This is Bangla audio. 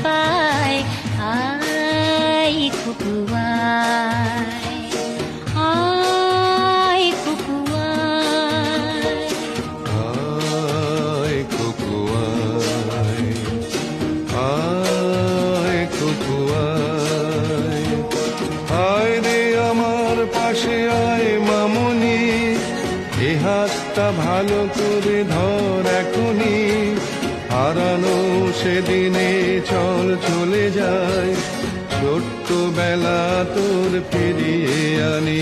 পায়। আয় খুকু আয়, আয় খুকু আয়। আয় খুকু আয়, আয় খুকু আয়। আয় রে আমার পাশে আয় মামুনি, এ হাতটা ভালো করে ধর এখনই। হারানো সেদিনে চল চলে যায়, ছোট্ট বেলা তোর ফিরিয়ে আনি।